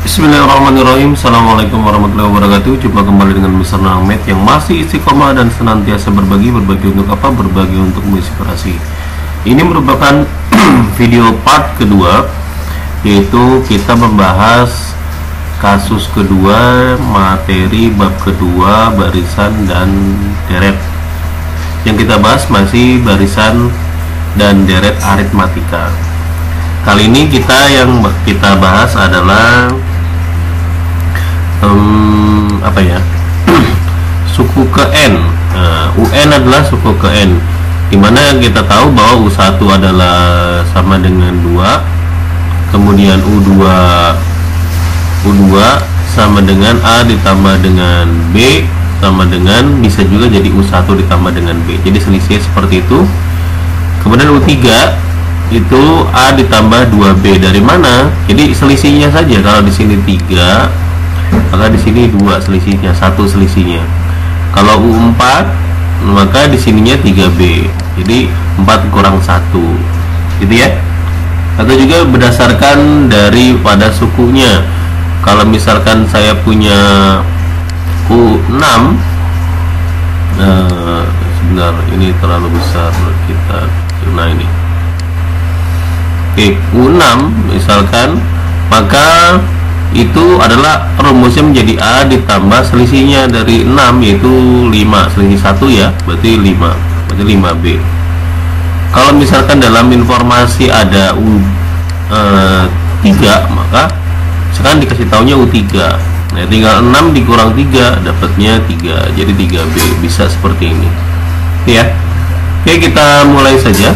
Bismillahirrahmanirrahim. Assalamualaikum warahmatullahi wabarakatuh. Jumpa kembali dengan Mr. Ahmed yang masih istiqomah dan senantiasa berbagi untuk apa? Berbagi untuk menginspirasi. Ini merupakan video part kedua, yaitu kita membahas kasus kedua, materi bab kedua, barisan dan deret. Yang kita bahas masih barisan dan deret aritmatika. Kali ini yang kita bahas adalah suku ke N. UN adalah suku ke N, dimana kita tahu bahwa U1 adalah sama dengan 2, kemudian U2 sama dengan A ditambah dengan B sama dengan, bisa juga jadi U1 ditambah dengan B, jadi selisihnya seperti itu. Kemudian U3 itu A ditambah 2B. Dari mana? Jadi selisihnya saja. Kalau di sini 3, maka di sini 2 selisihnya, 1 selisihnya. Kalau U4, maka di sininya 3B. Jadi 4 kurang 1. Gitu ya. Atau juga berdasarkan daripada sukunya. Kalau misalkan saya punya U6, sebentar, ini terlalu besar kita. Nah ini. Oke, U6 misalkan, maka itu adalah rumusnya menjadi A ditambah selisihnya dari 6, yaitu 5, selisih 1 ya, berarti 5, berarti 5B. Kalau misalkan dalam informasi ada U3, maka sekarang dikasih taunya U3. Nah, tinggal 6 dikurang 3, dapatnya 3, jadi 3B, bisa seperti ini ya. Oke, kita mulai saja.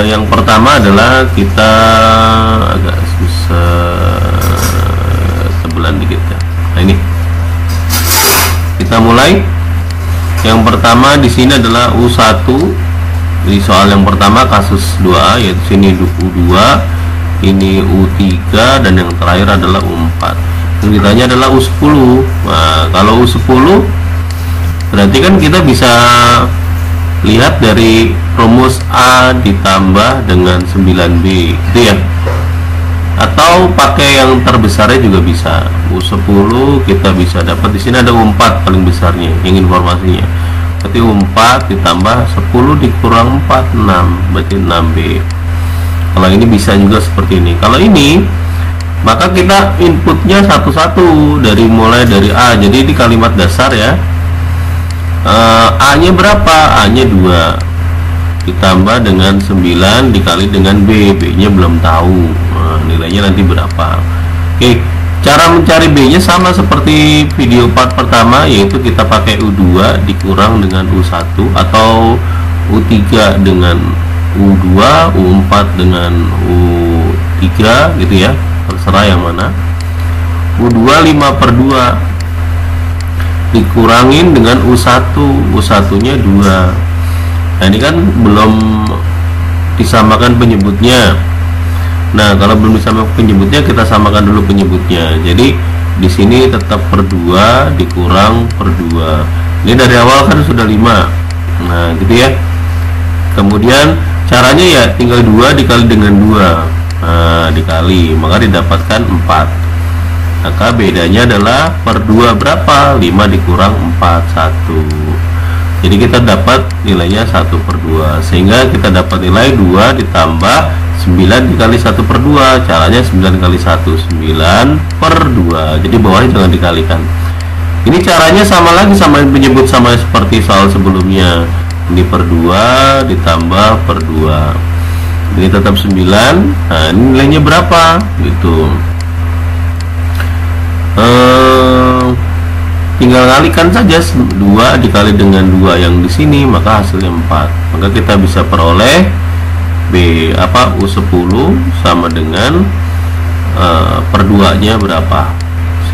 Yang pertama adalah kita agak susah, tebelan dikit ya. Nah ini kita mulai. Yang pertama di sini adalah U1. Di soal yang pertama kasus 2A, yaitu sini U2, ini U3, dan yang terakhir adalah U4. Yang ditanya adalah U10. Nah, kalau U10 berarti kan kita bisa lihat dari rumus A ditambah dengan 9B gitu ya, atau pakai yang terbesarnya juga bisa. U10 kita bisa dapat, di sini ada U4 paling besarnya yang informasinya, berarti U4 ditambah 10 dikurang 4, 6, berarti 6B. Kalau ini bisa juga seperti ini. Kalau ini, maka kita inputnya satu-satu mulai dari A. Jadi di kalimat dasar ya, A nya berapa? A nya 2 ditambah dengan 9 dikali dengan B. B nya belum tahu, nilainya nanti berapa. Oke, cara mencari B nya sama seperti video part pertama, yaitu kita pakai U2 dikurang dengan U1, atau U3 dengan U2, U4 dengan U3 gitu ya, terserah yang mana. U2 5/2 dikurangin dengan U1, U1 nya 2. Nah ini kan belum disamakan penyebutnya. Nah kalau belum disamakan penyebutnya, kita samakan dulu penyebutnya. Jadi di sini tetap per 2 dikurang per 2. Ini dari awal kan sudah 5. Nah gitu ya. Kemudian caranya ya tinggal 2 dikali dengan 2. Nah dikali, maka didapatkan 4. Maka bedanya adalah per 2 berapa? 5 dikurang 4, 1. Jadi kita dapat nilainya 1/2, sehingga kita dapat nilai 2 ditambah 9 dikali 1/2. Caranya 9 kali 1, 9/2. Jadi bawahnya jangan dikalikan. Ini caranya sama lagi, sama penyebut sama seperti soal sebelumnya. Ini per 2 ditambah per 2. Ini tetap 9. Nah ini nilainya berapa? Gitu. Tinggal kalikan saja 2 dikali dengan 2 yang di sini, maka hasilnya 4. Maka kita bisa peroleh U10 sama dengan per 2 nya berapa?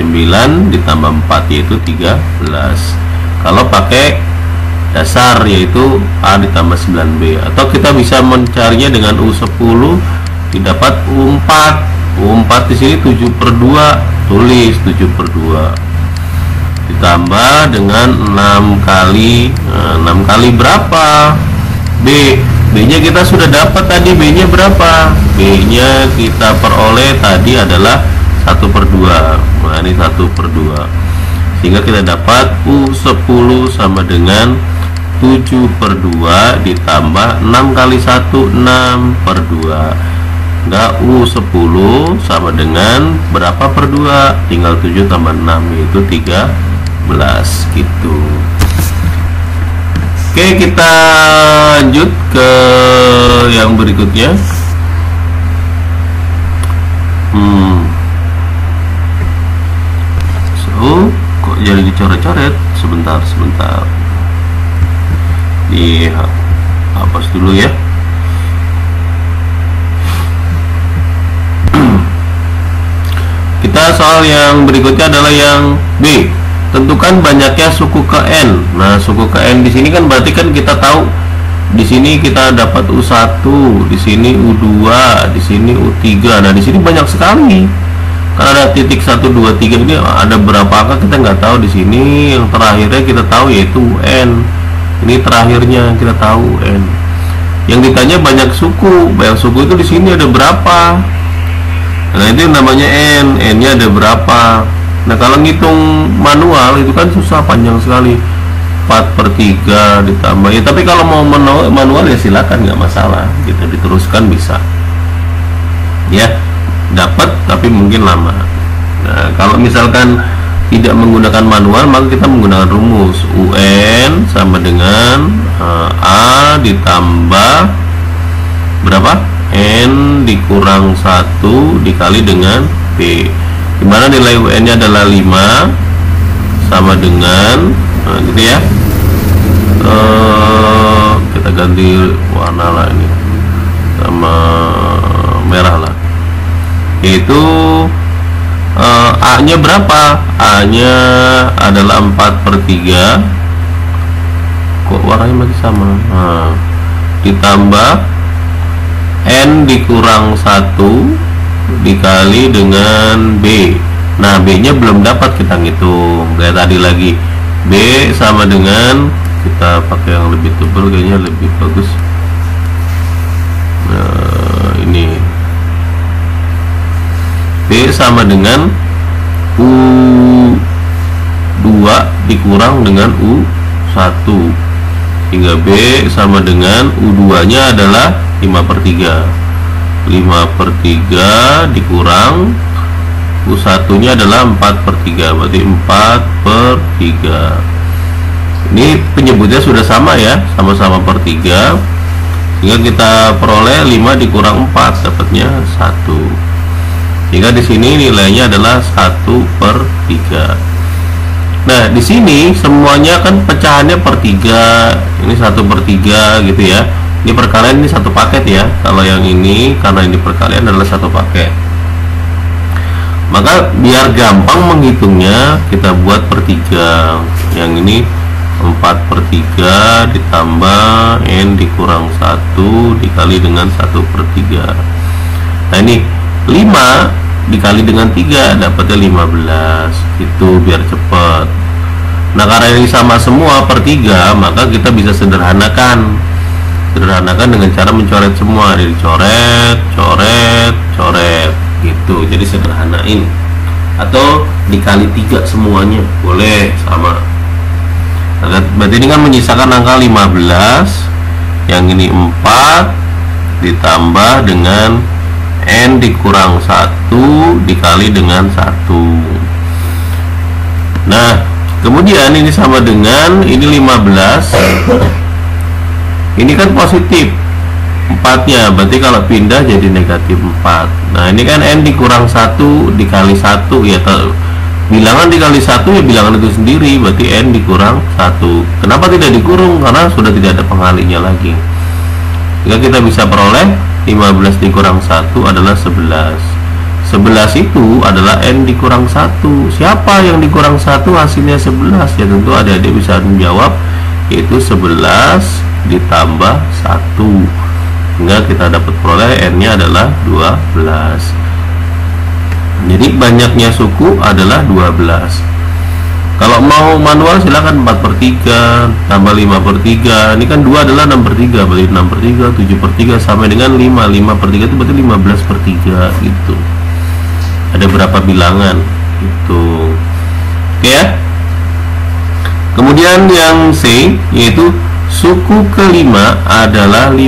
9 ditambah 4, yaitu 13. Kalau pakai dasar, yaitu A ditambah 9B. Atau kita bisa mencarinya dengan U10 didapat U4. U4 di sini 7/2, tulis 7/2 ditambah dengan 6 kali berapa? B nya kita sudah dapat tadi. B nya berapa? B nya kita peroleh tadi adalah 1/2. Nah ini 1/2, sehingga kita dapat U10 sama dengan 7/2 ditambah 6 kali 1, 6/2. Enggak, U10 sama dengan berapa per 2? Tinggal 7 tambah 6, yaitu 13 gitu. Oke, kita lanjut ke yang berikutnya. So, kok jadi dicoret-coret? Sebentar. Dihapus dulu ya. Kita soal yang berikutnya adalah yang B. Tentukan banyaknya suku ke N. Nah, suku ke N di sini kan berarti kan kita tahu di sini kita dapat U1, di sini U2, di sini U3. Nah, di sini banyak sekali. Karena ada titik 1, 2, 3 ini ada berapa angka kita nggak tahu di sini. Yang terakhirnya kita tahu yaitu N. Ini terakhirnya kita tahu N. Yang ditanya banyak suku. Banyak suku itu di sini ada berapa? Nah, itu namanya N. N-nya ada berapa? Nah, kalau ngitung manual itu kan susah, panjang sekali. 4/3 ditambah ya, tapi kalau mau manual ya silakan, nggak masalah gitu, diteruskan bisa ya, dapat, tapi mungkin lama. Nah, kalau misalkan tidak menggunakan manual, maka kita menggunakan rumus UN sama dengan A ditambah berapa? N dikurang 1 dikali dengan B, dimana nilai UN nya adalah 5 sama dengan gitu ya. Kita ganti warna lah ini sama merah lah, yaitu A nya berapa? A nya adalah 4/3. Kok warnanya masih sama? Nah, ditambah N dikurang 1 dikali dengan B. Nah, B nya belum dapat, kita ngitung kayak tadi lagi. B sama dengan, kita pakai yang lebih tebal kayaknya lebih bagus. Nah, ini B sama dengan U2 dikurang dengan U1, hingga B sama dengan U2 nya adalah 5/3. 5/3 dikurang U1 nya adalah 4/3, berarti 4/3. Ini penyebutnya sudah sama ya, sama-sama per 3, sehingga kita peroleh 5 dikurang 4 dapatnya 1, sehingga di sini nilainya adalah 1/3. Nah, di sini semuanya kan pecahannya per 3, ini 1/3 gitu ya. Ini perkalian, ini satu paket ya. Kalau yang ini karena ini perkalian adalah satu paket, maka biar gampang menghitungnya kita buat per 3. Yang ini 4/3 ditambah N dikurang 1 dikali dengan 1/3. Nah, ini 5 dikali dengan 3 dapatnya 15. Itu biar cepat. Nah, karena ini sama semua per 3, maka kita bisa sederhanakan dengan cara mencoret semua. Dicoret, coret gitu, jadi sederhanain, atau dikali 3 semuanya boleh sama. Nah, berarti ini kan menyisakan angka 15, yang ini 4 ditambah dengan N dikurang 1 dikali dengan 1. Nah, kemudian ini sama dengan ini 15, ini kan positif 4-nya, berarti kalau pindah jadi negatif 4. Nah, ini kan N dikurang 1 dikali 1 ya, bilangan dikali 1 ya bilangan itu sendiri, berarti N dikurang 1. Kenapa tidak dikurung? Karena sudah tidak ada pengalinya lagi. Jika kita bisa peroleh 15 dikurang 1 adalah 11. 11 itu adalah N dikurang 1. Siapa yang dikurang 1 hasilnya 11? Ya tentu adik-adik bisa menjawab, yaitu 11 ditambah 1, hingga kita dapat peroleh N nya adalah 12. Jadi banyaknya suku adalah 12. Kalau mau manual silakan 4/3 tambah 5/3. Ini kan 2 adalah 6/3, berarti 6/3, 7/3 sampai dengan 5. 5/3 itu berarti 15/3 gitu. Ada beberapa bilangan itu. Oke ya. Kemudian yang C yaitu suku kelima adalah 5,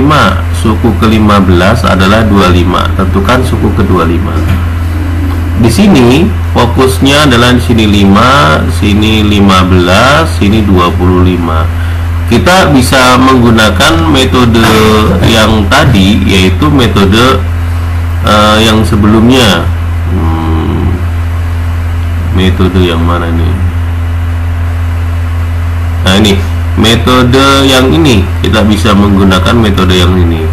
suku ke-15 adalah 25. Tentukan suku ke-25. Di sini fokusnya adalah di sini 5, sini 15, sini 25. Kita bisa menggunakan metode yang tadi, yaitu metode yang sebelumnya. Metode yang mana nih? Nah ini metode yang ini, kita bisa menggunakan metode yang ini.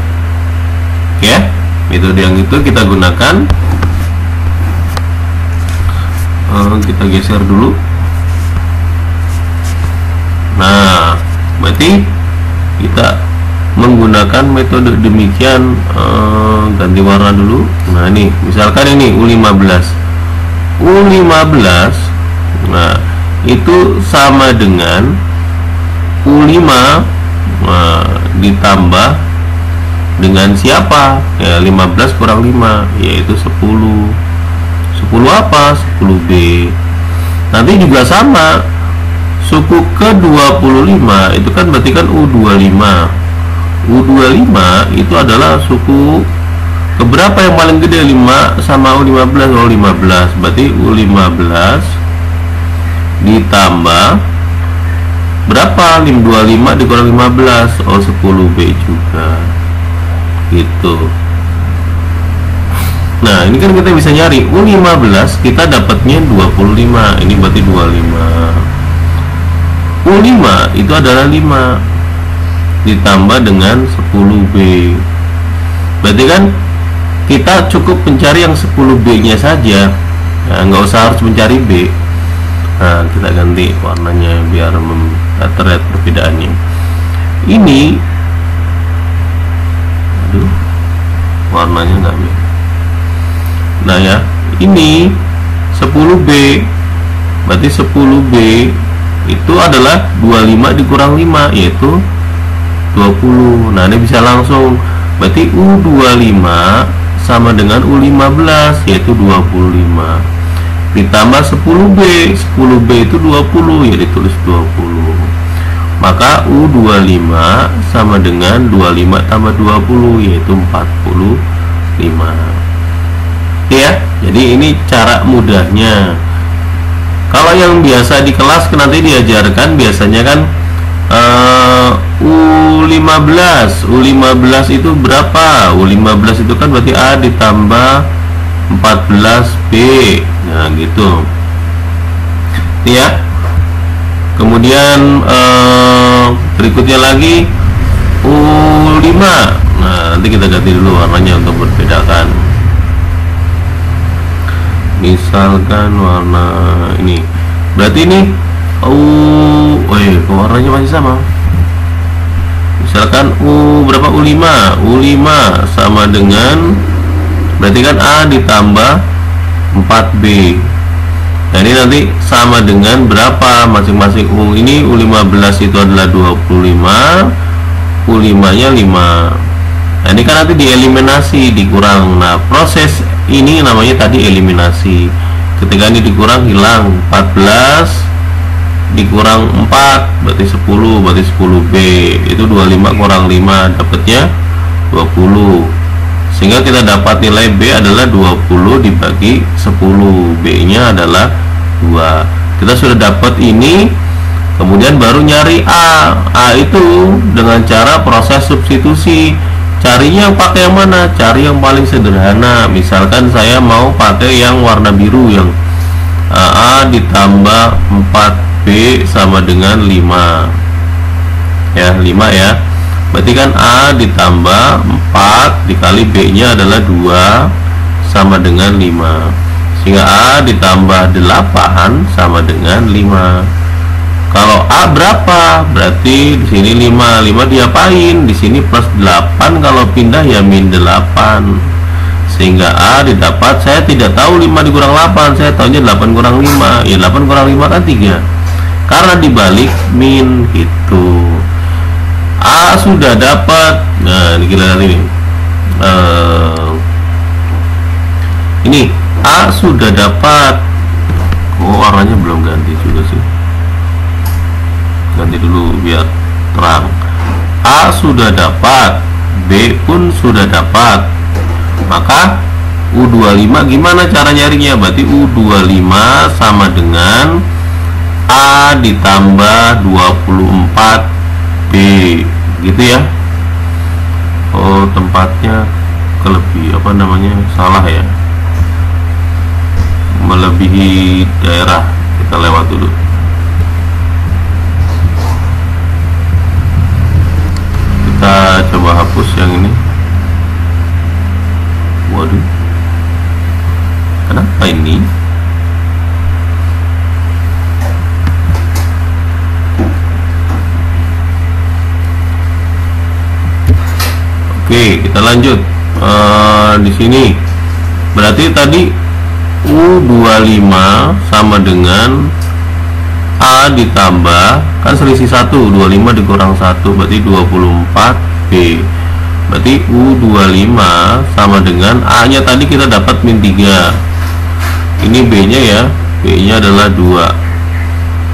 Oke ya, metode yang itu kita gunakan. Kita geser dulu. Nah, berarti kita menggunakan metode demikian. Ganti warna dulu. Nah ini misalkan ini U15. Nah itu sama dengan U5 ditambah dengan siapa? Ya 15 kurang 5 yaitu 10. 10 apa? 10B. Nanti juga sama, suku ke-25 itu kan berarti kan U25. U25 itu adalah suku keberapa yang paling gede? 5 sama U15. Oh 15, berarti U15 ditambah berapa? 25 dikurang 15. Oh 10B juga gitu. Nah ini kan kita bisa nyari U15, kita dapatnya 25. Ini berarti 25. U5 itu adalah 5 ditambah dengan 10B. Berarti kan kita cukup mencari yang 10B nya saja, nah, nggak usah harus mencari B. Nah kita ganti warnanya biar terlihat perbedaannya. Ini aduh, warnanya nggak B. Nah ya, ini 10B, berarti 10B itu adalah 25 dikurang 5 yaitu 20. Nah ini bisa langsung, berarti U25 sama dengan U15 yaitu 25 ditambah 10B. 10B itu 20 ya, ditulis 20. Maka U25 sama dengan 25 tambah 20 yaitu 45 ya. Jadi ini cara mudahnya. Kalau yang biasa di kelas nanti diajarkan biasanya kan U15 itu berapa? U15 itu kan berarti A ditambah 14B. Nah gitu ya. Kemudian berikutnya lagi U5. Nah nanti kita ganti dulu warnanya untuk membedakan. Misalkan warna ini, berarti ini warnanya masih sama. Misalkan berapa? U5 sama dengan berarti kan A ditambah 4B. Nah ini nanti sama dengan berapa masing-masing U. Ini U15 itu adalah 25, U5 nya 5. Nah ini kan nanti dieliminasi, dikurang. Nah proses ini namanya tadi eliminasi. Ketika ini dikurang, hilang. 14 dikurang 4 berarti 10, berarti 10B itu 25 kurang 5 dapatnya 20, sehingga kita dapat nilai B adalah 20 dibagi 10. B nya adalah 2. Kita sudah dapat ini. Kemudian baru nyari A. A itu dengan cara proses substitusi. Carinya yang pakai yang mana? Cari yang paling sederhana. Misalkan saya mau pakai yang warna biru, yang A ditambah 4B sama dengan 5 ya, 5 ya. Berarti kan A ditambah 4 dikali B nya adalah 2 sama dengan 5, sehingga A ditambah 8 sama dengan 5. Kalau A berapa? Berarti di sini 5. 5 diapain? Di sini plus 8, kalau pindah ya min 8. Sehingga A didapat, saya tidak tahu 5 dikurang 8, saya tahunya 8 kurang 5. Ya 8 kurang 5 kan 3. Karena dibalik min gitu. A sudah dapat. Nah, ini kita lihat ini. Ini A sudah dapat. Oh, warnanya belum ganti juga sih. Ganti dulu biar terang. A sudah dapat, B pun sudah dapat. Maka U25 gimana cara nyarinya? Berarti U25 sama dengan A ditambah 24B, gitu ya. Oh, tempatnya salah ya, melebihi daerah. Kita lewat dulu. Kita coba hapus yang ini. Waduh, kenapa ini? Oke, kita lanjut. Di sini berarti tadi U25 sama dengan A ditambah, kan selisih 1, 25 dikurang 1 berarti 24B. Berarti U25 sama dengan A nya tadi kita dapat min 3. Ini B nya ya, B nya adalah 2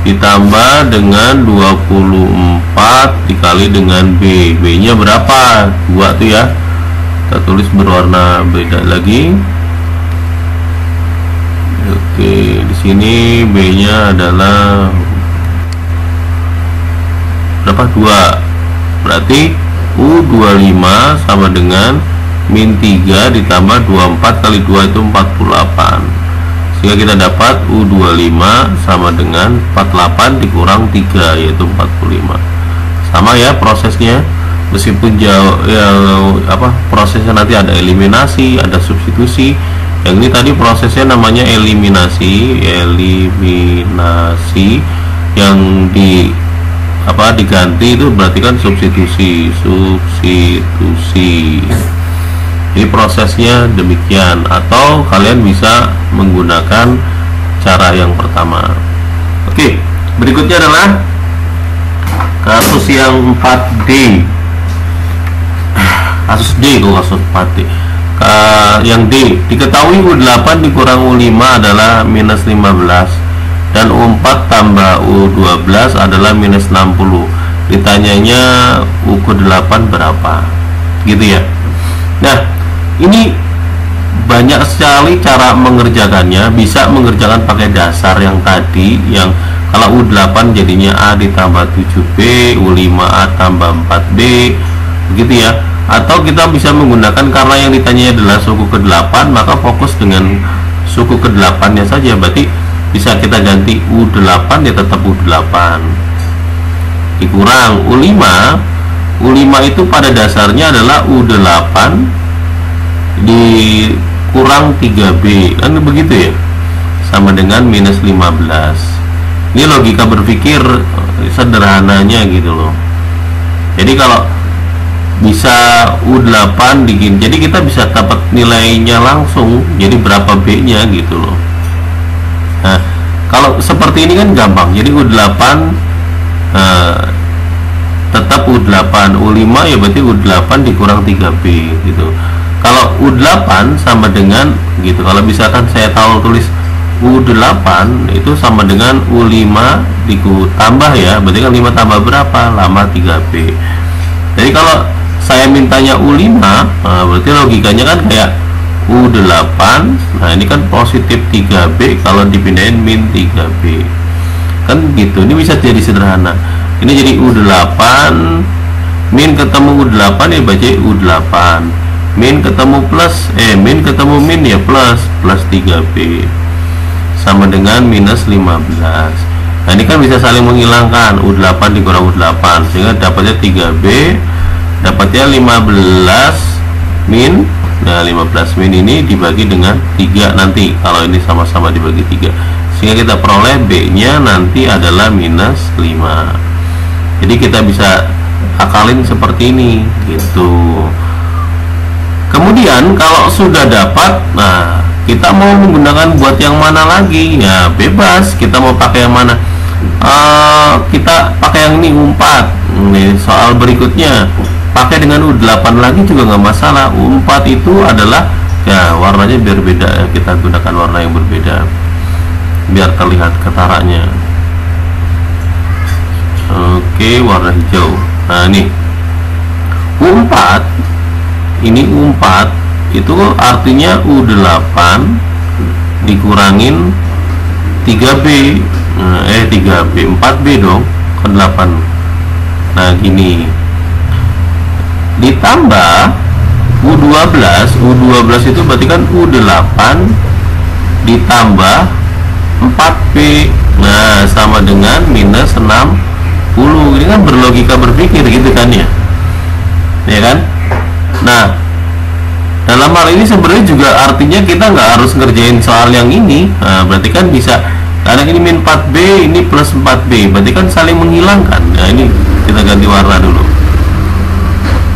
ditambah dengan 24 dikali dengan B. B nya berapa? 2 tuh ya. Kita tulis berwarna beda lagi. Oke, di sini B nya adalah berapa? 2. Berarti U25 sama dengan min 3 ditambah 24 kali 2 itu 48. Sehingga kita dapat U25 sama dengan 48 dikurang 3 yaitu 45. Sama ya prosesnya, meskipun jauh ya, prosesnya nanti ada eliminasi, ada substitusi. Yang ini tadi prosesnya namanya eliminasi. Yang diganti itu berarti kan substitusi. Jadi prosesnya demikian, atau kalian bisa menggunakan cara yang pertama. Oke, berikutnya adalah kasus yang 4D. Kasus D, kasus 4D. Yang D, diketahui U8 dikurang U5 adalah minus 15 dan U4 tambah U12 adalah minus 60. Ditanyanya U ke-8 berapa, gitu ya. Nah, ini banyak sekali cara mengerjakannya. Bisa mengerjakan pakai dasar yang tadi, yang kalau U8 jadinya A ditambah 7B, U5A tambah 4B, begitu ya. Atau kita bisa menggunakan, karena yang ditanya adalah suku ke-8, maka fokus dengan suku ke-8 nya saja. Berarti bisa kita ganti U8 ya tetap U8 dikurang U5. U5 itu pada dasarnya adalah U8 dikurang 3B, kan begitu ya, sama dengan minus 15. Ini logika berpikir sederhananya gitu loh. Jadi kalau bisa U8 bikin, jadi kita bisa dapat nilainya langsung, jadi berapa B nya gitu loh. Nah, kalau seperti ini kan gampang. Jadi U8 tetap U8, U5 ya berarti U8 dikurang 3B gitu. Kalau U8 sama dengan gitu, kalau misalkan saya tahu tulis U8 itu sama dengan U5 ditambah ya, berarti kan 5 tambah berapa? Lama 3B. Jadi kalau saya mintanya U5, berarti logikanya kan kayak U8, nah ini kan positif 3B kalau dipindahin min 3B, kan gitu. Ini bisa jadi sederhana. Ini jadi U8 min ketemu U8 ya baca U8, min ketemu plus min ketemu min ya plus 3B sama dengan minus 15. Nah ini kan bisa saling menghilangkan, U8 dikurang U8 sehingga dapatnya 3B, dapatnya 15 min. Nah 15 min ini dibagi dengan 3 nanti kalau ini sama-sama dibagi 3, sehingga kita peroleh B nya nanti adalah minus 5. Jadi kita bisa akalin seperti ini gitu. Kemudian kalau sudah dapat, nah kita mau menggunakan buat yang mana lagi ya, bebas kita mau pakai yang mana. Kita pakai yang ini U4. Ini soal berikutnya pakai dengan U8 lagi juga nggak masalah. U4 itu adalah Ya, warnanya biar beda ya, kita gunakan warna yang berbeda biar terlihat ketaranya. Oke, warna hijau. Nah, ini U4, ini U4 itu artinya U8 dikurangin 3B. 3B, 4B dong, ke 8. Nah, gini. Ditambah U12 itu berarti kan U8 ditambah 4B. Nah, sama dengan minus 60. Ini kan berlogika berpikir gitu kan ya. Ya kan? Nah, dalam hal ini sebenarnya juga artinya kita nggak harus ngerjain soal yang ini. Nah, berarti kan bisa, karena ini min 4B, ini plus 4B, berarti kan saling menghilangkan. Nah, ini kita ganti warna dulu.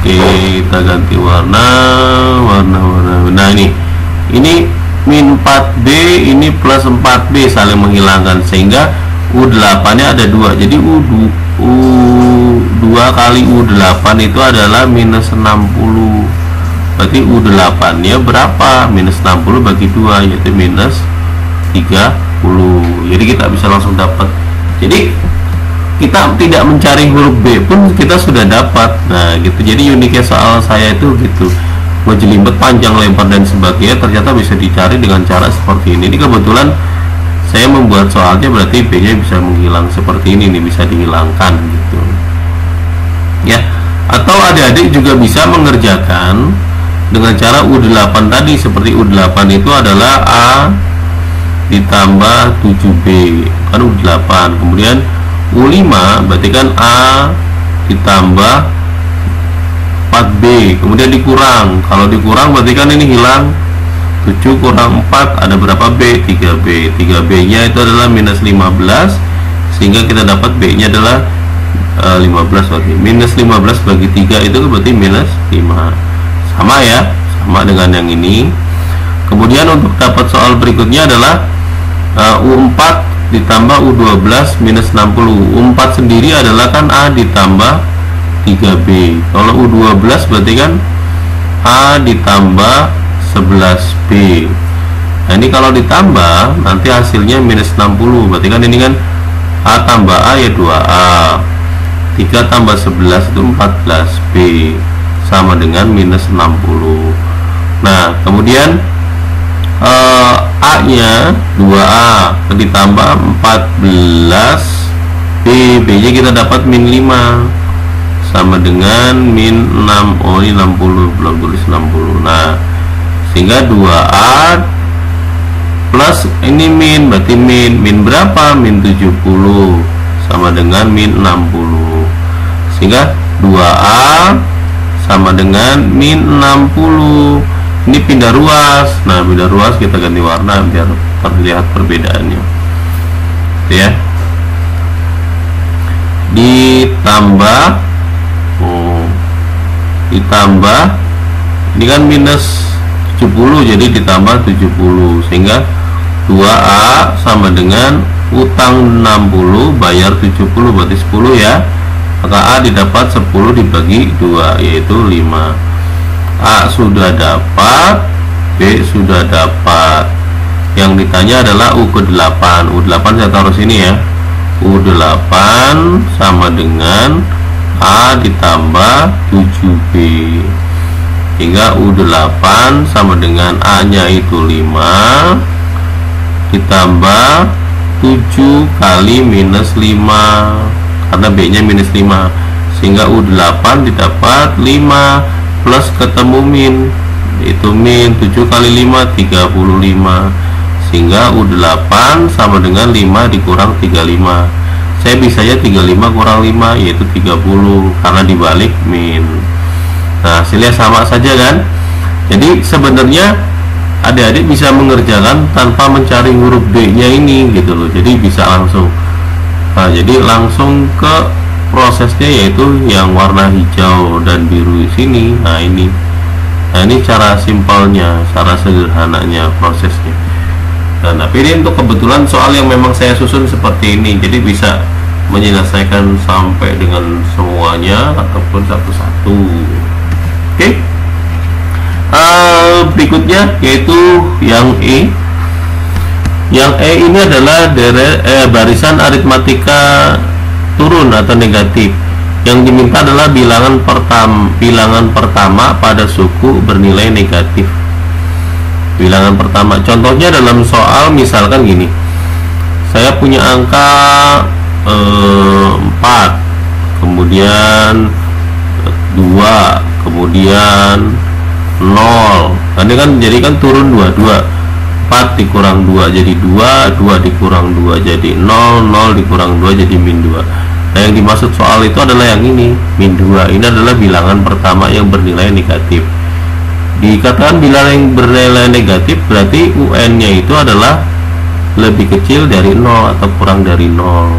Oke, kita ganti warna. Nah, ini min 4B, ini plus 4B saling menghilangkan, sehingga U8 nya ada 2. Jadi U2 kali U8 itu adalah minus 60. Berarti U8 nya berapa? Minus 60 bagi 2, yaitu minus 30. Jadi kita bisa langsung dapat. Jadi kita tidak mencari huruf B pun kita sudah dapat. Nah, gitu. Jadi uniknya soal saya itu gitu, menjelimet panjang, lebar, dan sebagainya ternyata bisa dicari dengan cara seperti ini. Ini kebetulan saya membuat soalnya, berarti B nya bisa menghilang seperti ini nih, bisa dihilangkan gitu ya. Atau adik-adik juga bisa mengerjakan dengan cara U8 tadi. Seperti U8 itu adalah A ditambah 7B, kan U8. Kemudian U5 berarti kan A ditambah 4B, kemudian dikurang. Kalau dikurang berarti kan ini hilang. 7 kurang 4 ada berapa B? 3B. 3B nya itu adalah minus 15, sehingga kita dapat B nya adalah 15 lagi. Minus 15 bagi 3 itu berarti minus 5. Sama ya, sama dengan yang ini. Kemudian untuk dapat soal berikutnya adalah U4 ditambah U12 minus 60. U4 sendiri adalah kan A ditambah 3B. Kalau U12 berarti kan A ditambah 11B. Nah, ini kalau ditambah nanti hasilnya minus 60. Berarti kan ini kan A tambah A ya 2A. 3 tambah 11 itu 14B, sama dengan minus 60. Nah, kemudian A nya 2A ditambah 14B, B nya kita dapat min 5, sama dengan min 6. Oh, ini 60, belum tulis 60. Nah, sehingga 2A plus ini min, berarti min berapa? Min 70, sama dengan min 60. Sehingga 2A sama dengan min 60. Ini pindah ruas. Nah, pindah ruas kita ganti warna biar terlihat perbedaannya. Itu ya. Ditambah ini kan minus 70, jadi ditambah 70, sehingga 2A sama dengan utang 60 bayar 70, berarti 10 ya. Maka A didapat 10 dibagi 2, yaitu 5. A sudah dapat, B sudah dapat. Yang ditanya adalah U ke-8. U8 saya taruh sini ya. U8 sama dengan A ditambah 7B, hingga U8 sama dengan A nya itu 5 ditambah 7 kali minus 5, karena B nya minus 5, sehingga U8 didapat 5 plus ketemu min, itu min 7 kali 5 35, sehingga U8 sama dengan 5 dikurang 35. Saya bisa ya 35 kurang 5 yaitu 30, karena dibalik min. Nah, hasilnya sama saja kan. Jadi sebenarnya adik-adik bisa mengerjakan tanpa mencari huruf B nya ini gitu loh. Jadi bisa langsung. Nah, jadi langsung ke prosesnya, yaitu yang warna hijau dan biru di sini. Nah, ini cara simpelnya, cara sederhananya prosesnya. Dan tapi ini untuk kebetulan soal yang memang saya susun seperti ini, jadi bisa menyelesaikan sampai dengan semuanya ataupun satu-satu. Oke. Berikutnya yaitu yang E. Yang E ini adalah barisan aritmatika turun atau negatif. Yang diminta adalah bilangan pertama pada suku bernilai negatif. Bilangan pertama, contohnya dalam soal misalkan gini, saya punya angka 4, kemudian 2, kemudian 0. Ini kan jadi kan turun 2, 4 dikurang 2 jadi 2, 2 dikurang 2 jadi 0, 0 dikurang 2 jadi min 2. Nah, yang dimaksud soal itu adalah yang ini, min 2. Ini adalah bilangan pertama yang bernilai negatif. Dikatakan bilangan yang bernilai negatif berarti UN-nya itu adalah lebih kecil dari 0 atau kurang dari 0.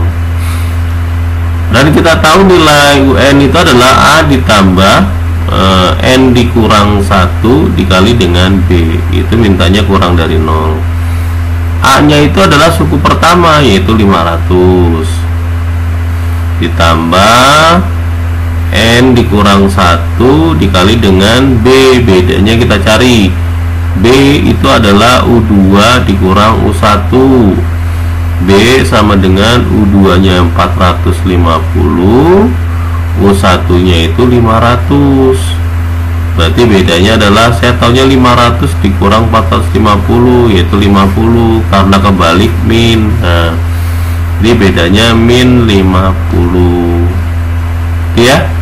Dan kita tahu nilai UN itu adalah A ditambah N dikurang 1 dikali dengan B, itu mintanya kurang dari 0. A nya itu adalah suku pertama yaitu 500 ditambah N dikurang 1 dikali dengan B, bedanya kita cari. B itu adalah U2 dikurang U1. B sama dengan U2 nya 450, U1 nya itu 500. Berarti bedanya adalah saya taunya 500 dikurang 450 yaitu 50, karena kebalik min. Nah, jadi bedanya min 50. Oke ya.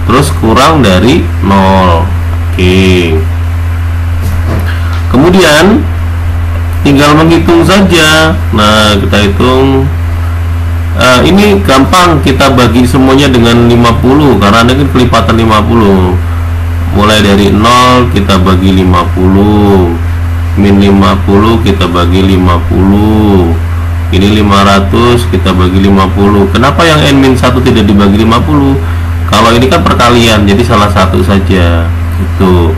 Terus kurang dari 0. Oke. Kemudian tinggal menghitung saja. Nah, kita hitung. Ini gampang, kita bagi semuanya dengan 50 karena ini kan kelipatan 50. Mulai dari 0 kita bagi 50, min 50 kita bagi 50, ini 500 kita bagi 50. Kenapa yang N-1 tidak dibagi 50? Kalau ini kan perkalian, jadi salah satu saja itu,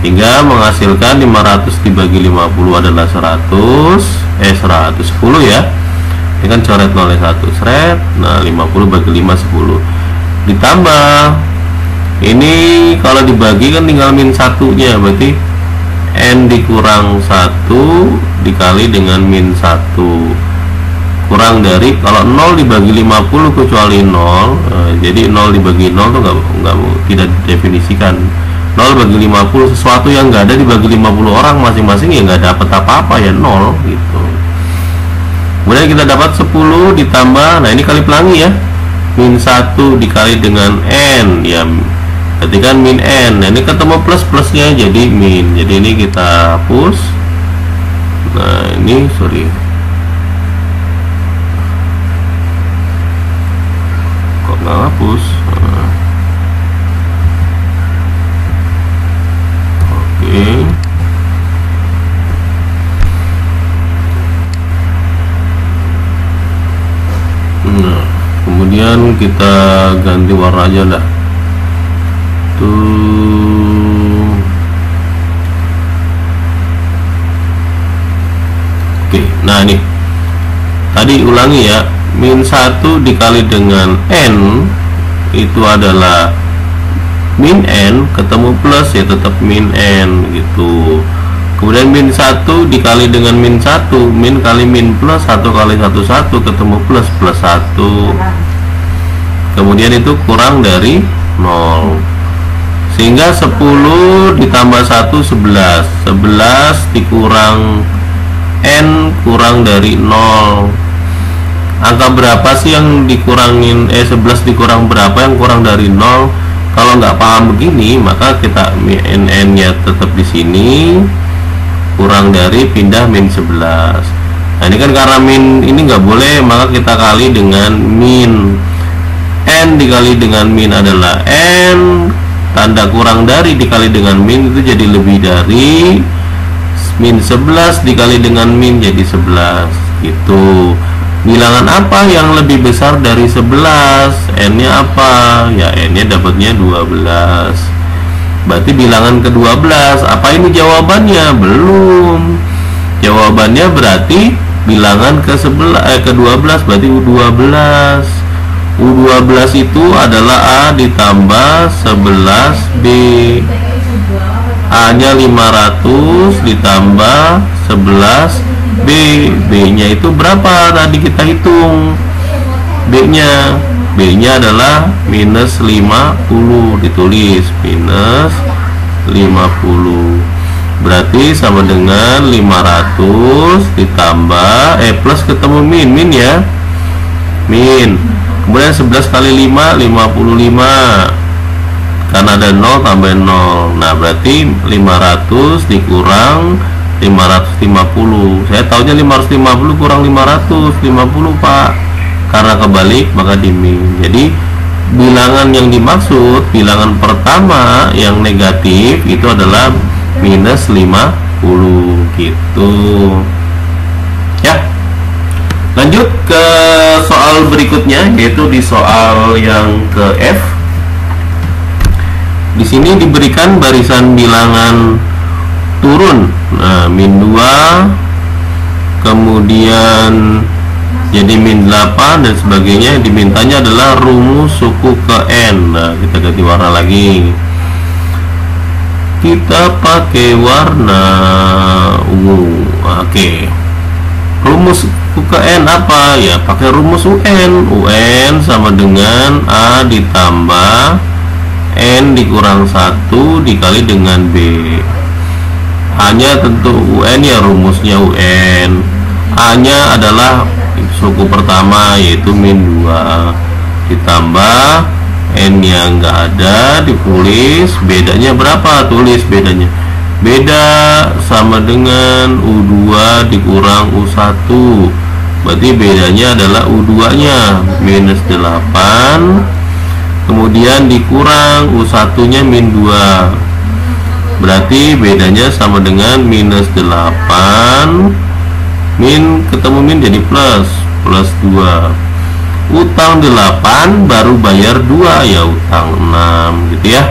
hingga menghasilkan 500 dibagi 50 adalah 110 ya. Ini kan coret 01 seret. Nah, 50 bagi 5 10. Ditambah ini kalau dibagi kan tinggal min 1-nya, berarti N dikurang 1 dikali dengan min 1 kurang dari, kalau 0 dibagi 50 kecuali 0, jadi 0 dibagi 0 tuh tidak didefinisikan. 0 bagi 50, sesuatu yang nggak ada dibagi 50 orang masing-masing ya nggak dapat apa-apa ya, 0 gitu. Kemudian kita dapat 10 ditambah, nah ini kali pelangi ya, min 1 dikali dengan N ya, berarti kan min N. Nah, ini ketemu plus-plusnya jadi min, jadi ini kita hapus. Nah, ini sorry, kok nggak hapus. Oke. Nah, kemudian kita ganti warna aja dah. Tuh. Oke, nah ini tadi ulangi ya, min 1 dikali dengan N itu adalah min N, ketemu plus ya tetap min N gitu. Kemudian min 1 dikali dengan min 1, min kali min plus, 1 kali 1 1, ketemu plus 1. Kemudian itu kurang dari 0. Sehingga 10 ditambah 1 11. 11 dikurang N kurang dari 0. Angka berapa sih yang dikurangin 11 dikurang berapa yang kurang dari 0? Kalau nggak paham begini, maka kita N nya tetap di sini, kurang dari pindah min 11. Nah, ini kan karena min ini nggak boleh, maka kita kali dengan min. N dikali dengan min adalah N, tanda kurang dari dikali dengan min itu jadi lebih dari, min 11 dikali dengan min jadi 11 gitu. Bilangan apa yang lebih besar dari 11? N nya apa? Ya, N nya dapatnya 12. Berarti bilangan ke-12. Apa ini jawabannya? Belum. Jawabannya berarti bilangan ke-12, berarti U12. U12 itu adalah A ditambah 11B. A-nya 500 ditambah 11 B. B-nya itu berapa tadi kita hitung? B-nya adalah minus 50, ditulis minus 50. Berarti sama dengan 500 ditambah plus ketemu min ya. Min. Kemudian 11 kali 5 55. Karena ada 0 tambah 0. Nah, berarti 500 dikurang 550. Saya tahunya 550 kurang 550, Pak. Karena kebalik maka di min. Jadi bilangan yang dimaksud, bilangan pertama yang negatif itu adalah minus 50 gitu. Ya. Lanjut ke soal berikutnya, yaitu di soal yang ke F. Di sini diberikan barisan bilangan turun, nah min 2, kemudian jadi min 8 dan sebagainya. Dimintanya adalah rumus suku ke N. Nah, kita ganti warna lagi. Kita pakai warna ungu. Oke. Rumus suku ke N apa? Ya, pakai rumus UN. UN sama dengan A ditambah N dikurang 1 dikali dengan B. A-nya tentu UN ya, rumusnya UN. A-nya adalah suku pertama yaitu min 2 ditambah N yang enggak ada ditulis, bedanya berapa? Tulis bedanya. Beda sama dengan U2 dikurang U1. Berarti bedanya adalah U2 nya minus 8, kemudian dikurang U1 nya min 2. Berarti bedanya sama dengan minus 8, min ketemu min jadi plus 2. Utang 8 baru bayar 2 ya, utang 6 gitu ya.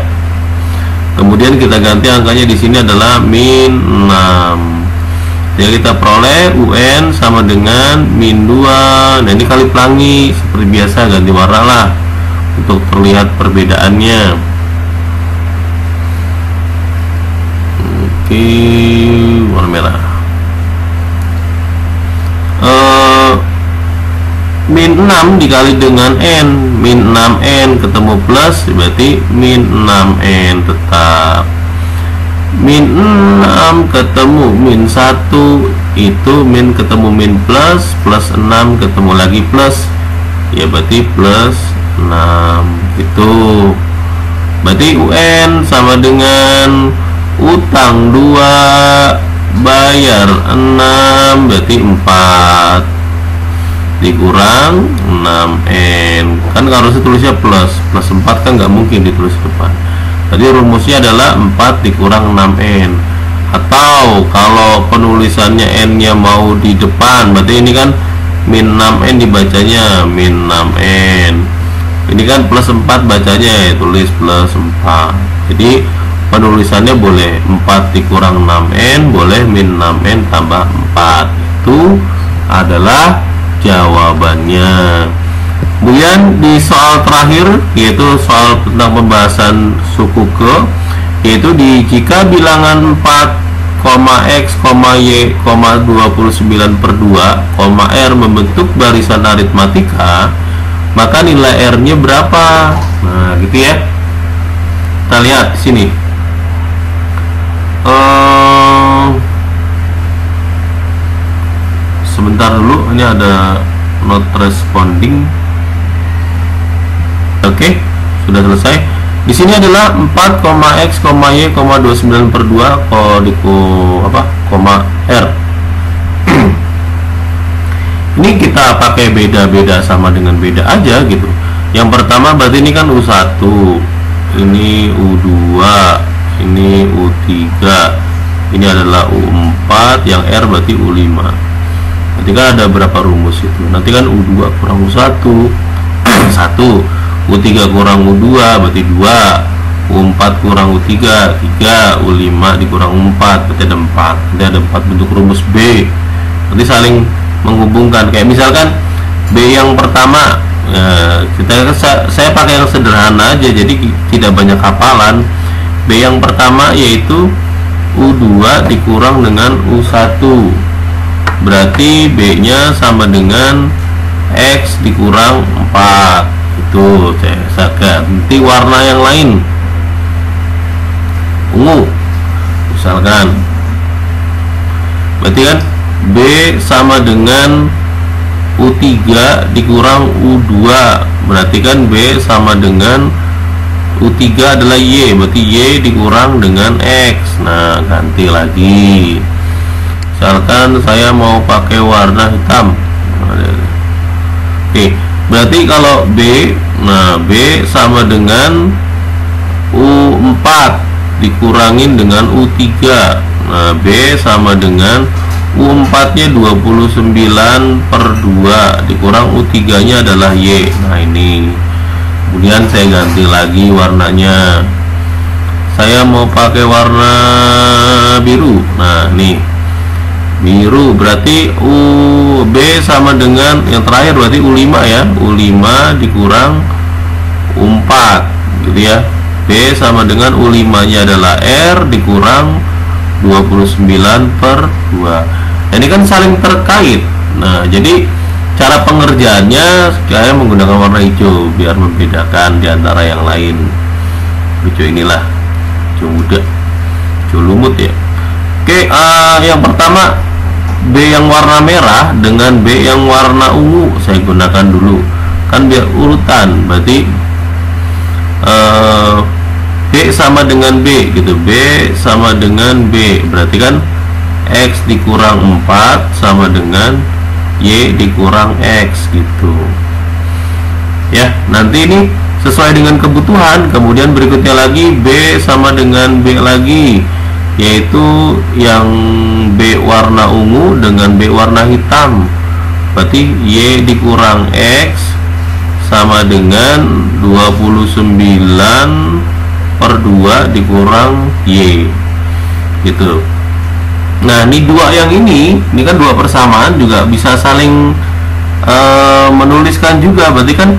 Kemudian kita ganti angkanya di sini adalah min 6. Jadi kita peroleh UN sama dengan min 2. Nah, ini kali pelangi seperti biasa, ganti warna lah untuk terlihat perbedaannya. Oke, warna merah. Min 6 dikali dengan N, min 6N ketemu plus, berarti min 6N tetap. Min 6 ketemu min 1 itu min ketemu min plus 6 ketemu lagi plus, ya berarti plus 6 itu. Berarti UN sama dengan utang 2 bayar 6, berarti 4 dikurang 6N. Kan harusnya tulisnya plus 4 kan nggak mungkin ditulis depan. Jadi rumusnya adalah 4 dikurang 6N. Atau kalau penulisannya N nya mau di depan, berarti ini kan min 6N dibacanya min 6N. Ini kan plus 4 bacanya ya, tulis plus 4. Jadi penulisannya boleh 4 dikurang 6N, boleh min 6N tambah 4. Itu adalah jawabannya. Kemudian di soal terakhir, yaitu soal tentang pembahasan suku ke, yaitu jika bilangan 4, X, Y, 29/2, R membentuk barisan aritmatika, maka nilai R-nya berapa? Nah, gitu ya. Kita lihat di sini. Sebentar dulu, ini ada not responding. Oke, sudah selesai. Di sini adalah 4, X, Y, 29/2, R. Ini kita pakai beda-beda sama dengan beda aja gitu. Yang pertama berarti ini kan U1, ini U2, ini U3, ini adalah U4, yang R berarti U5. Nanti kan ada berapa rumus itu? Nanti kan U2 kurang U1 1, U3 kurang U2 berarti 2, U4 kurang U3 3, U5 dikurang U4 berarti ada 4. Nanti ada 4 bentuk rumus B. Nanti saling menghubungkan. Kayak misalkan B yang pertama, saya pakai yang sederhana aja, jadi tidak banyak hafalan. B yang pertama yaitu U2 dikurang dengan U1, berarti B nya sama dengan X dikurang 4. Itu saya ganti warna yang lain, ungu misalkan, berarti kan B sama dengan U3 dikurang U2, berarti kan B sama dengan U3 adalah Y, berarti Y dikurang dengan X. Nah, ganti lagi, misalkan saya mau pakai warna hitam. Oke, berarti kalau B, nah B sama dengan U4 dikurangin dengan U3. Nah, B sama dengan U4 nya 29/2 dikurang U3 nya adalah Y. Nah, ini kemudian saya ganti lagi warnanya, saya mau pakai warna biru. Nah, nih biru, berarti B sama dengan yang terakhir, berarti U5 ya, U5 dikurang U4 gitu ya. B sama dengan U5 nya adalah R dikurang 29/2. Ini kan saling terkait. Nah, jadi cara pengerjaannya saya menggunakan warna hijau biar membedakan di antara yang lain. Hijau inilah, hijau muda, hijau lumut ya. Oke, yang pertama B yang warna merah dengan B yang warna ungu saya gunakan dulu, kan biar urutan. Berarti B sama dengan B gitu, B sama dengan B, berarti kan X dikurang 4 sama dengan Y dikurang X gitu ya. Nanti ini sesuai dengan kebutuhan. Kemudian berikutnya lagi B sama dengan B lagi, yaitu yang B warna ungu dengan B warna hitam, berarti Y dikurang X sama dengan 29/2 dikurang Y gitu. Nah, ini dua yang ini kan dua persamaan juga bisa saling menuliskan juga, berarti kan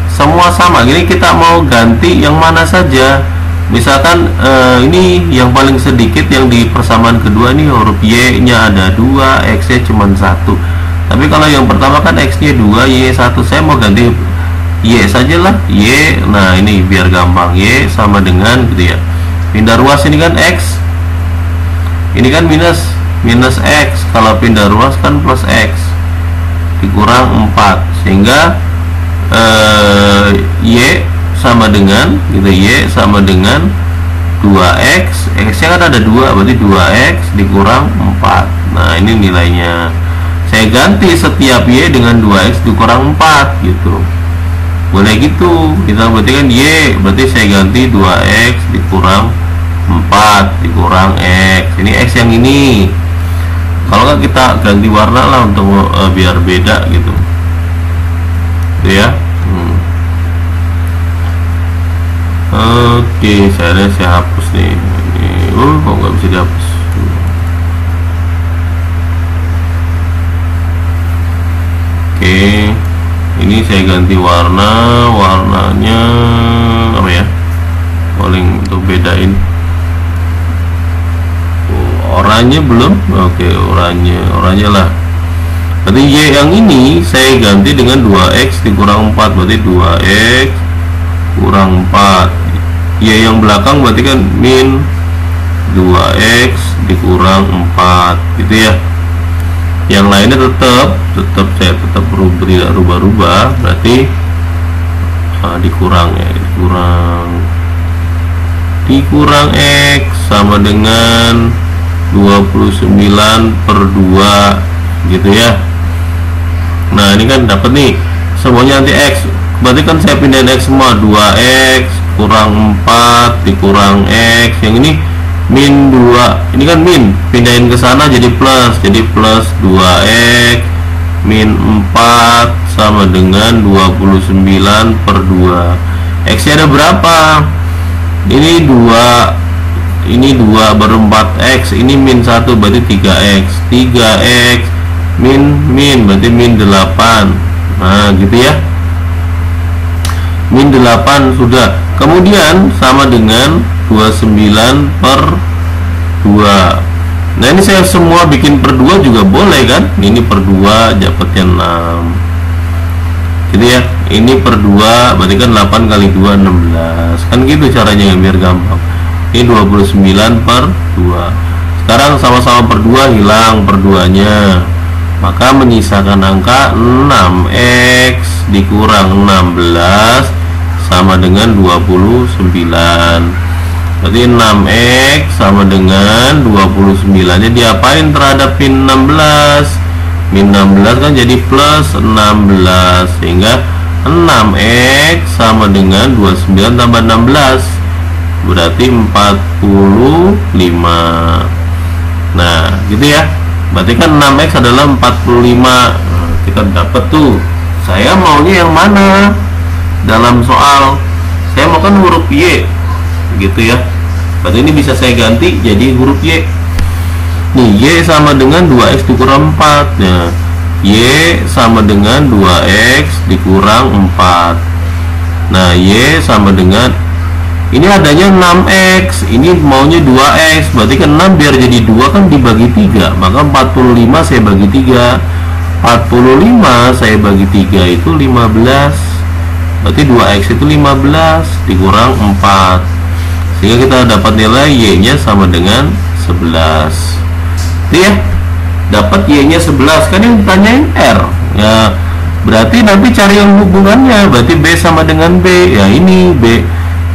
semua sama. Gini kita mau ganti yang mana saja, misalkan ini yang paling sedikit yang di persamaan kedua ini huruf Y nya ada 2, X nya cuma 1. Tapi kalau yang pertama kan X nya 2, Y 1, saya mau ganti Y sajalah, Y. Nah, ini biar gampang, Y sama dengan gitu ya, pindah ruas ini kan X, ini kan minus X, kalau pindah ruas kan plus X dikurang 4, sehingga Y sama dengan gitu, Y sama dengan 2X, X nya kan ada 2, berarti 2X dikurang 4. Nah, ini nilainya. Saya ganti setiap Y dengan 2X dikurang 4 gitu, boleh gitu. Kita berarti kan Y, berarti saya ganti 2X dikurang 4 dikurang X. Ini X yang ini. Kalau nggak kita ganti warna lah untuk biar beda gitu. Itu ya. Oke, saya hapus nih. Ini, kok nggak bisa dihapus? Oke, ini saya ganti warnanya apa ya? Paling untuk bedain. Oranye belum? Oke, oranye lah. Berarti Y yang ini saya ganti dengan 2X dikurang 4, berarti 2X kurang 4. Y yang belakang berarti kan min 2X dikurang 4 gitu ya. Yang lainnya tetap saya tidak rubah-rubah, berarti dikurang ya, dikurang X sama dengan 29/2 gitu ya. Nah, ini kan dapat nih semuanya nanti X, berarti kan saya pindahin X semua, 2X kurang 4 dikurang X, yang ini min 2, ini kan min, pindahin ke sana jadi plus 2X min 4 sama dengan 29/2. X nya ada berapa? Ini 2, ini 2 baru 4X, ini min 1 berarti 3X min berarti min 8. Nah, gitu ya, min 8 sudah. Kemudian sama dengan 29/2 2. Nah ini saya semua bikin per 2 juga boleh kan, ini per 2 dapatnya 6 gitu ya. Ini per 2 berarti kan 8 kali 2 16 kan, gitu caranya biar gampang. Ini 29 per 2. Sekarang sama-sama per 2 hilang per 2 nya, maka menyisakan angka 6x dikurang 16 sama dengan 29. Berarti 6x sama dengan 29 nya diapain terhadap min 16? Min 16 kan jadi plus 16, sehingga 6x sama dengan 29 tambah 16 berarti 45. Nah gitu ya, berarti kan 6x adalah 45. Nah, kita dapat tuh. Saya maunya yang mana dalam soal? Saya mau kan huruf Y gitu ya. Berarti ini bisa saya ganti jadi huruf Y. Nih Y sama dengan 2x dikurang 4. Nah Y sama dengan 2x dikurang 4. Nah Y sama dengan, ini adanya 6x, ini maunya 2x, berarti kan 6 biar jadi 2 kan dibagi 3, maka 45 saya bagi 3. 45 saya bagi 3 itu 15. Berarti 2x itu 15 dikurang 4, sehingga kita dapat nilai Y nya sama dengan 11. Itu ya, dapat Y nya 11. Kan yang ditanyain R ya, berarti nanti cari yang hubungannya. Berarti B sama dengan B, ya ini B.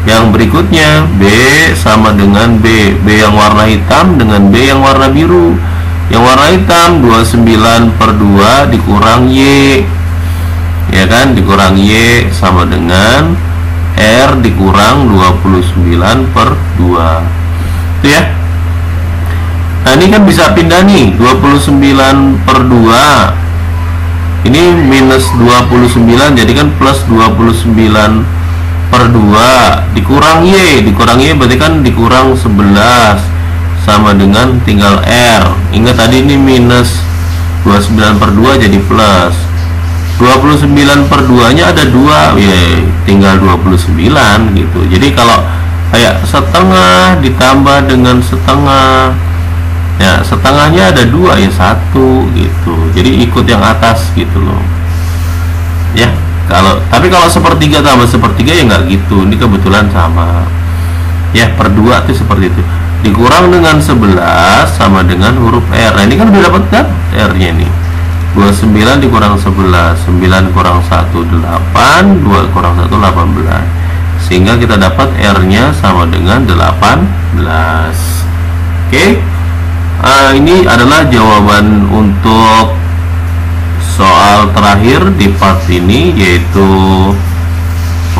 Yang berikutnya B sama dengan B, B yang warna hitam dengan B yang warna biru. Yang warna hitam 29 per 2 dikurang Y, ya kan, dikurang Y sama dengan R dikurang 29 per 2. Itu ya. Nah ini kan bisa pindah nih, 29 per 2 ini minus 29, jadi kan plus 29 per 2 dikurang Y. Dikurang Y berarti kan dikurang 11 sama dengan tinggal R. Ingat tadi ini minus 29 per 2 jadi plus 29 per 2 nya ada 2 ya, tinggal 29 gitu. Jadi kalau kayak setengah ditambah dengan setengah, ya setengahnya ada 2 ya 1 gitu. Jadi ikut yang atas gitu loh ya. Tapi kalau sepertiga tambah sepertiga ya nggak gitu, ini kebetulan sama ya, per 2 itu seperti itu. Dikurang dengan 11 sama dengan huruf R. Nah ini kan udah dapat kan R nya nih, 29 dikurang 11, 9 kurang 1 8, 2 kurang 1 18, sehingga kita dapat R nya sama dengan 18. Oke. Ini adalah jawaban untuk soal terakhir di part ini, yaitu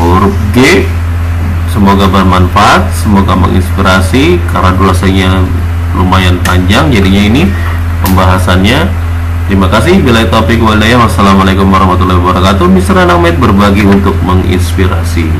huruf G. Semoga bermanfaat, semoga menginspirasi, karena durasinya lumayan panjang jadinya ini pembahasannya. Terima kasih. Bila taufiq wal hidayah. Wassalamualaikum warahmatullahi wabarakatuh. Mr. Anang Med berbagi untuk menginspirasi.